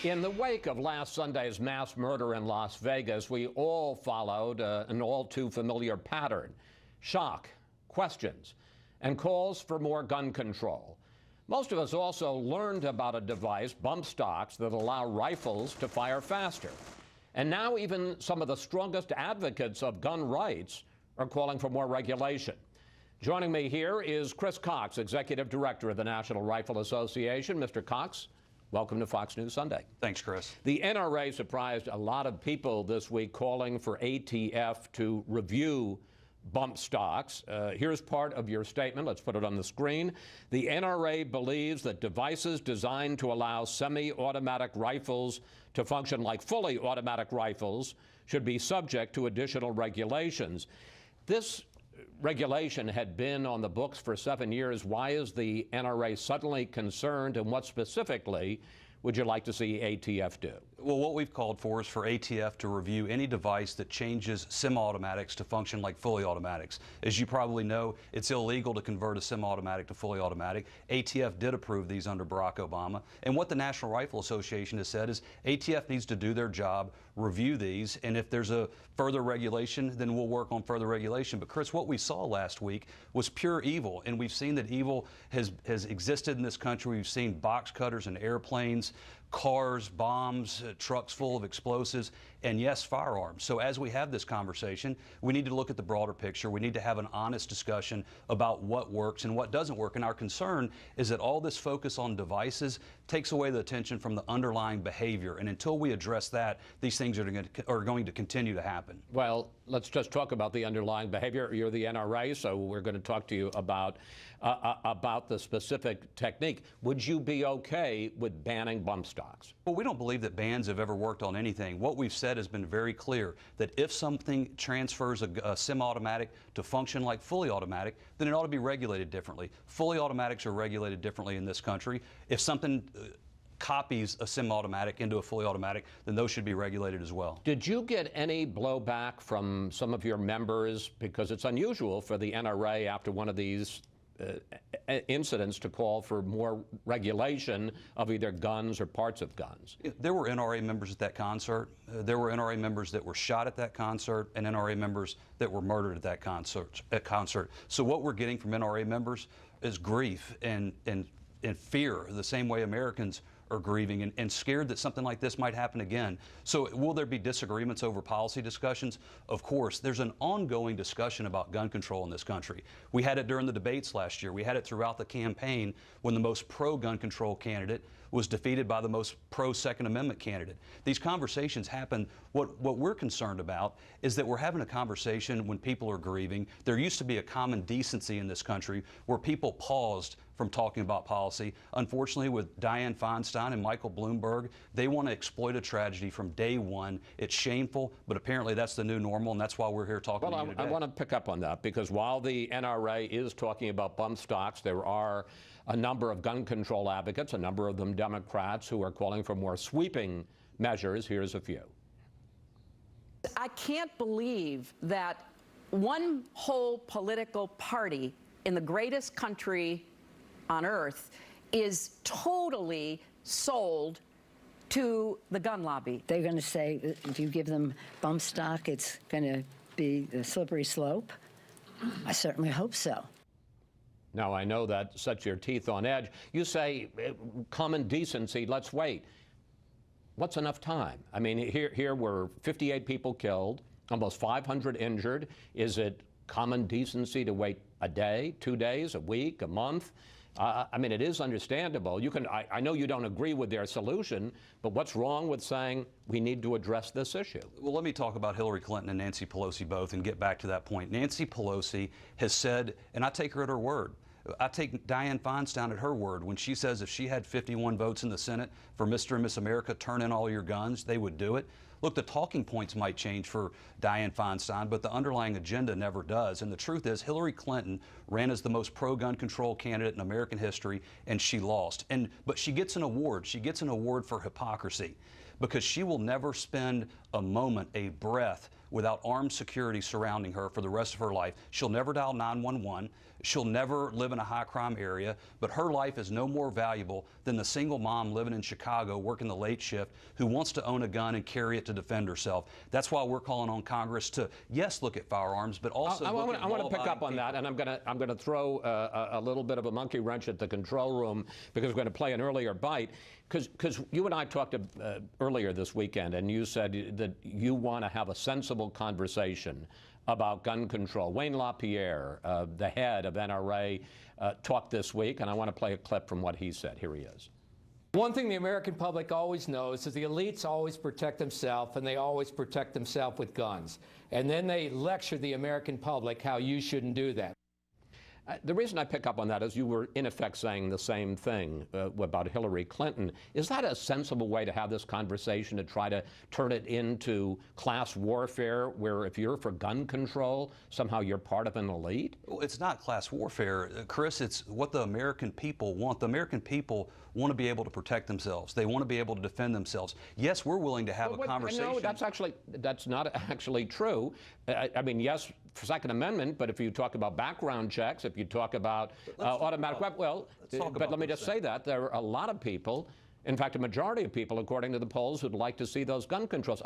In the wake of last Sunday's mass murder in Las Vegas, we all followed an all too familiar pattern: shock, questions, and calls for more gun control. Most of us also learned about a device, bump stocks, that allow rifles to fire faster. And now even some of the strongest advocates of gun rights are calling for more regulation. Joining me here is Chris Cox, Executive Director of the National Rifle Association. Mr. Cox, welcome to Fox News Sunday. Thanks, Chris. The NRA surprised a lot of people this week, calling for ATF to review bump stocks. Here's part of your statement. Let's put it on the screen. The NRA believes that devices designed to allow semi-automatic rifles to function like fully automatic rifles should be subject to additional regulations. This regulation had been on the books for 7 years. Why is the NRA suddenly concerned, and what specifically would you like to see ATF do? Well, what we've called for is for ATF to review any device that changes semi-automatics to function like fully automatics. As you probably know, it's illegal to convert a semi-automatic to fully automatic. ATF did approve these under Barack Obama. And what the National Rifle Association has said is ATF needs to do their job, review these, and if there's a further regulation, then we'll work on further regulation. But Chris, what we saw last week was pure evil, and we've seen that evil has existed in this country. We've seen box cutters and airplanes, cars, bombs, trucks full of explosives, and yes, firearms. So as we have this conversation, we need to look at the broader picture. We need to have an honest discussion about what works and what doesn't work. And our concern is that all this focus on devices takes away the attention from the underlying behavior. And until we address that, these things are going to continue to happen. Well, let's just talk about the underlying behavior. You're the NRA, so we're going to talk to you about the specific technique. Would you be okay with banning bump stocks? Well, we don't believe that bans have ever worked on anything. What we've said has been very clear, that if something transfers a semi-automatic to function like fully automatic, then it ought to be regulated differently. Fully automatics are regulated differently in this country. If something copies a semi-automatic into a fully automatic, then those should be regulated as well. Did you get any blowback from some of your members? Because it's unusual for the NRA after one of these incidents to call for more regulation of either guns or parts of guns. There were NRA members at that concert. There were NRA members that were shot at that concert, and NRA members that were murdered at that concert. So what we're getting from NRA members is grief and fear, the same way Americans are grieving and scared that something like this might happen again. So will there be disagreements over policy discussions? Of course. There's an ongoing discussion about gun control in this country. We had it during the debates last year. We had it throughout the campaign when the most pro-gun control candidate was defeated by the most pro-Second Amendment candidate. These conversations happen. What we're concerned about is that we're having a conversation when people are grieving. There used to be a common decency in this country where people paused from talking about policy. Unfortunately, with Dianne Feinstein and Michael Bloomberg, they want to exploit a tragedy from day one. It's shameful, but apparently that's the new normal, and that's why we're here talking to you today. I want to pick up on that, because while the NRA is talking about bump stocks, there are a number of gun control advocates, a number of them Democrats, who are calling for more sweeping measures. Here's a few. I can't believe that one whole political party in the greatest country on earth is totally sold to the gun lobby. They're going to say if you give them bump stock, it's going to be the slippery slope. I certainly hope so. Now, I know that sets your teeth on edge. You say common decency, let's wait. What's enough time? I mean, here were 58 people killed, almost 500 injured. Is it common decency to wait a day, 2 days, a week, a month? I mean, it is understandable. I know you don't agree with their solution, but what's wrong with saying we need to address this issue? Well, let me talk about Hillary Clinton and Nancy Pelosi both and get back to that point. Nancy Pelosi has said, and I take her at her word, I take Dianne Feinstein at her word when she says if she had 51 votes in the Senate for Mr. and Miss America, turn in all your guns, they would do it. Look, the talking points might change for Dianne Feinstein, but the underlying agenda never does. And the truth is, Hillary Clinton ran as the most pro-gun control candidate in American history, and she lost. But she gets an award. She gets an award for hypocrisy, because she will never spend a moment, a breath, without armed security surrounding her for the rest of her life. She'll never dial 911. She'll never live in a high crime area, but her life is no more valuable than the single mom living in Chicago working the late shift who wants to own a gun and carry it to defend herself. That's why we're calling on Congress to, yes, look at firearms, but also I want to pick up on that, and I'm going to throw a little bit of a monkey wrench at the control room because we're going to play an earlier bite. Because you and I talked earlier this weekend, and you said that you want to have a sensible conversation about gun control. Wayne LaPierre, the head of NRA, talked this week, and I want to play a clip from what he said. Here he is. One thing the American public always knows is the elites always protect themselves, and they always protect themselves with guns. And then they lecture the American public how you shouldn't do that. The reason I pick up on that is you were, in effect, saying the same thing about Hillary Clinton. Is that a sensible way to have this conversation, to try to turn it into class warfare, where if you're for gun control, somehow you're part of an elite? Well, it's not class warfare, Chris. It's what the American people want. The American people want to be able to protect themselves. They want to be able to defend themselves. Yes, we're willing to have a conversation. No, that's not actually true. I mean, yes, for Second Amendment, but if you talk about background checks, if you talk about automatic weapons, well, but let me just say that there are a lot of people, in fact, a majority of people, according to the polls, who'd like to see those gun controls.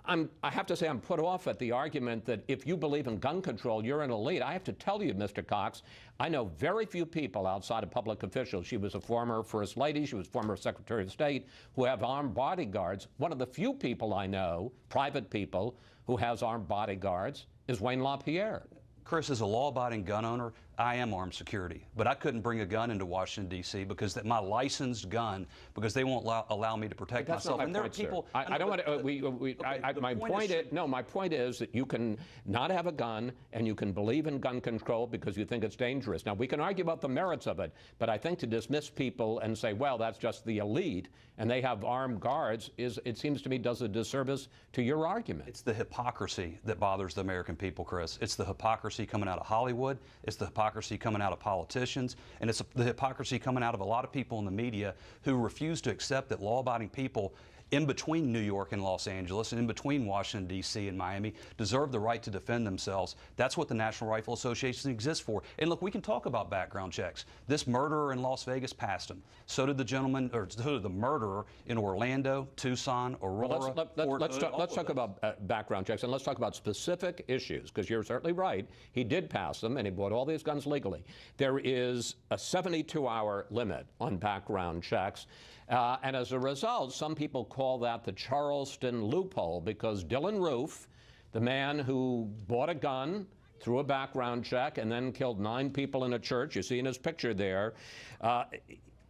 I have to say I'm put off at the argument that if you believe in gun control, you're an elite. I have to tell you, Mr. Cox, I know very few people outside of public officials. She was a former First Lady, she was former Secretary of State, who have armed bodyguards. One of the few people I know, private people, who has armed bodyguards is Wayne LaPierre. Chris, as a law-abiding gun owner, I am armed security, but I couldn't bring a gun into Washington, D.C. because my licensed gun, because they won't allow me to protect myself. And there are people. I don't want to. My point is that you can not have a gun and you can believe in gun control because you think it's dangerous. Now we can argue about the merits of it, but I think to dismiss people and say, well, that's just the elite and they have armed guards, it seems to me, does a disservice to your argument. It's the hypocrisy that bothers the American people, Chris. It's the hypocrisy coming out of Hollywood. It's the hypocrisy coming out of politicians, and it's the hypocrisy coming out of a lot of people in the media who refuse to accept that law-abiding people in between New York and Los Angeles and in between Washington, D.C. and Miami deserve the right to defend themselves. That's what the National Rifle Association exists for. And look, we can talk about background checks. This murderer in Las Vegas passed them. So did the gentleman, or so did the murderer in Orlando, Tucson, Aurora. Well, let's talk about background checks, and let's talk about specific issues, because you're certainly right. He did pass them, and he bought all these guns legally. There is a 72-hour limit on background checks. And as a result, some people call that the Charleston loophole, because Dylan Roof, the man who bought a gun through a background check and then killed 9 people in a church, you see in his picture there,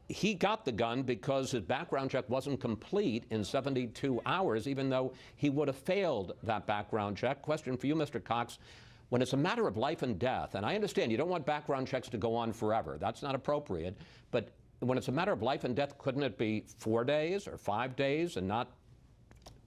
he got the gun because his background check wasn't complete in 72 hours, even though he would have failed that background check. Question for you, Mr. Cox. When it's a matter of life and death, and I understand you don't want background checks to go on forever, that's not appropriate, but when it's a matter of life and death, couldn't it be 4 days or 5 days and not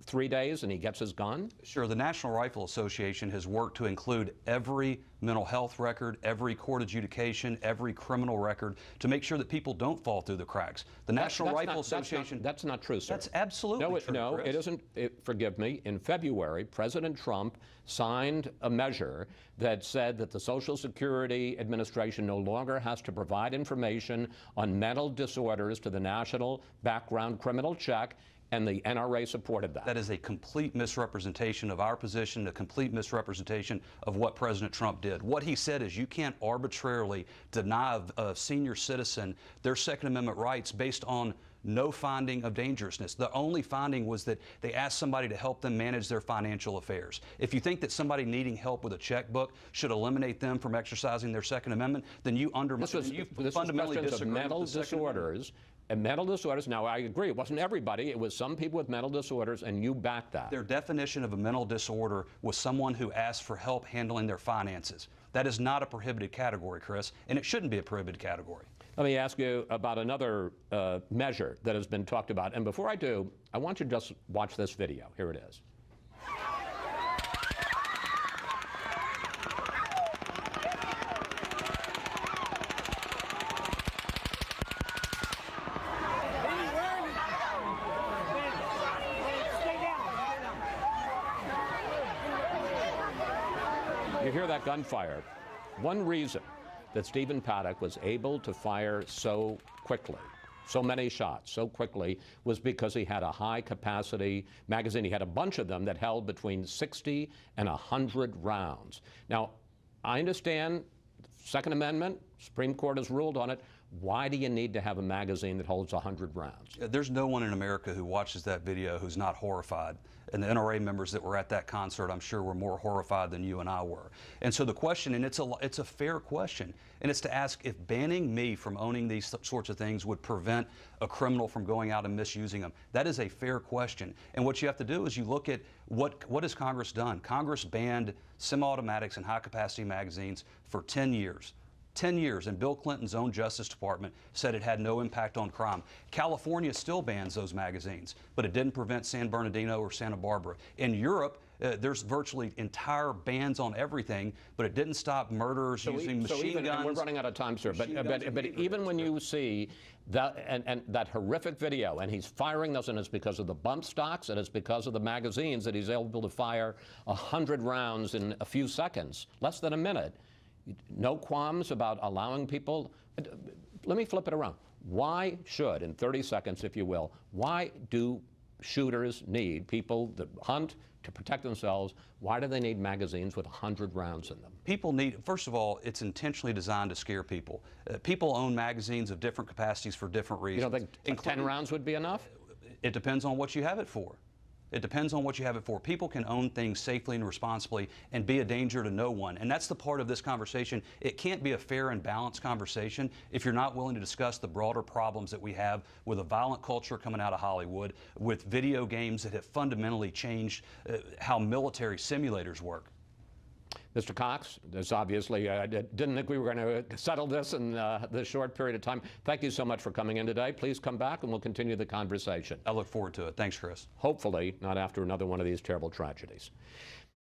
3 days and he gets his gun? Sure. The National Rifle Association has worked to include every mental health record, every court adjudication, every criminal record to make sure that people don't fall through the cracks. The National Rifle Association... That's not true, sir. That's absolutely true, No, Chris. it isn't. Forgive me. In February, President Trump signed a measure that said that the Social Security Administration no longer has to provide information on mental disorders to the National Background Criminal Check, and the NRA supported that. That is a complete misrepresentation of our position, a complete misrepresentation of what President Trump did. What he said is you can't arbitrarily deny a senior citizen their Second Amendment rights based on no finding of dangerousness. The only finding was that they asked somebody to help them manage their financial affairs. If you think that somebody needing help with a checkbook should eliminate them from exercising their Second Amendment, then you fundamentally disagree with mental the Second disorders. And mental disorders, now I agree, it wasn't everybody, it was some people with mental disorders, and you backed that. Their definition of a mental disorder was someone who asked for help handling their finances. That is not a prohibited category, Chris, and it shouldn't be a prohibited category. Let me ask you about another measure that has been talked about. And before I do, I want you to just watch this video. Here it is. You hear that gunfire. one reason that Stephen Paddock was able to fire so quickly, so many shots so quickly, was because he had a high-capacity magazine. He had a bunch of them that held between 60 and 100 rounds. Now, I understand Second Amendment, Supreme Court has ruled on it. Why do you need to have a magazine that holds 100 rounds? There's no one in America who watches that video who's not horrified. And the NRA members that were at that concert, I'm sure, were more horrified than you and I were. And so the question, and it's a fair question, and it's to ask if banning me from owning these sorts of things would prevent a criminal from going out and misusing them. That is a fair question. And what you have to do is you look at what has Congress done. Congress banned semi-automatics and high-capacity magazines for 10 years. 10 years, and Bill Clinton's own Justice Department said it had no impact on crime. California still bans those magazines, but it didn't prevent San Bernardino or Santa Barbara. In Europe, there's virtually entire bans on everything, but it didn't stop murderers using machine guns. And we're running out of time, sir, but even when you see that, and that horrific video, and he's firing those, and it's because of the bump stocks, and it's because of the magazines that he's able to fire 100 rounds in a few seconds, less than a minute. No qualms about allowing people. Let me flip it around. Why should, in 30 seconds, if you will, why do shooters need, people that hunt to protect themselves, why do they need magazines with 100 rounds in them? People need, first of all, it's intentionally designed to scare people. People own magazines of different capacities for different reasons. You don't think 10 rounds would be enough? It depends on what you have it for. It depends on what you have it for. People can own things safely and responsibly and be a danger to no one. And that's the part of this conversation. It can't be a fair and balanced conversation if you're not willing to discuss the broader problems that we have with a violent culture coming out of Hollywood, with video games that have fundamentally changed how military simulators work. Mr. Cox, this obviously, I didn't think we were going to settle this in this short period of time. Thank you so much for coming in today. Please come back and we'll continue the conversation. I look forward to it. Thanks, Chris. Hopefully not after another one of these terrible tragedies.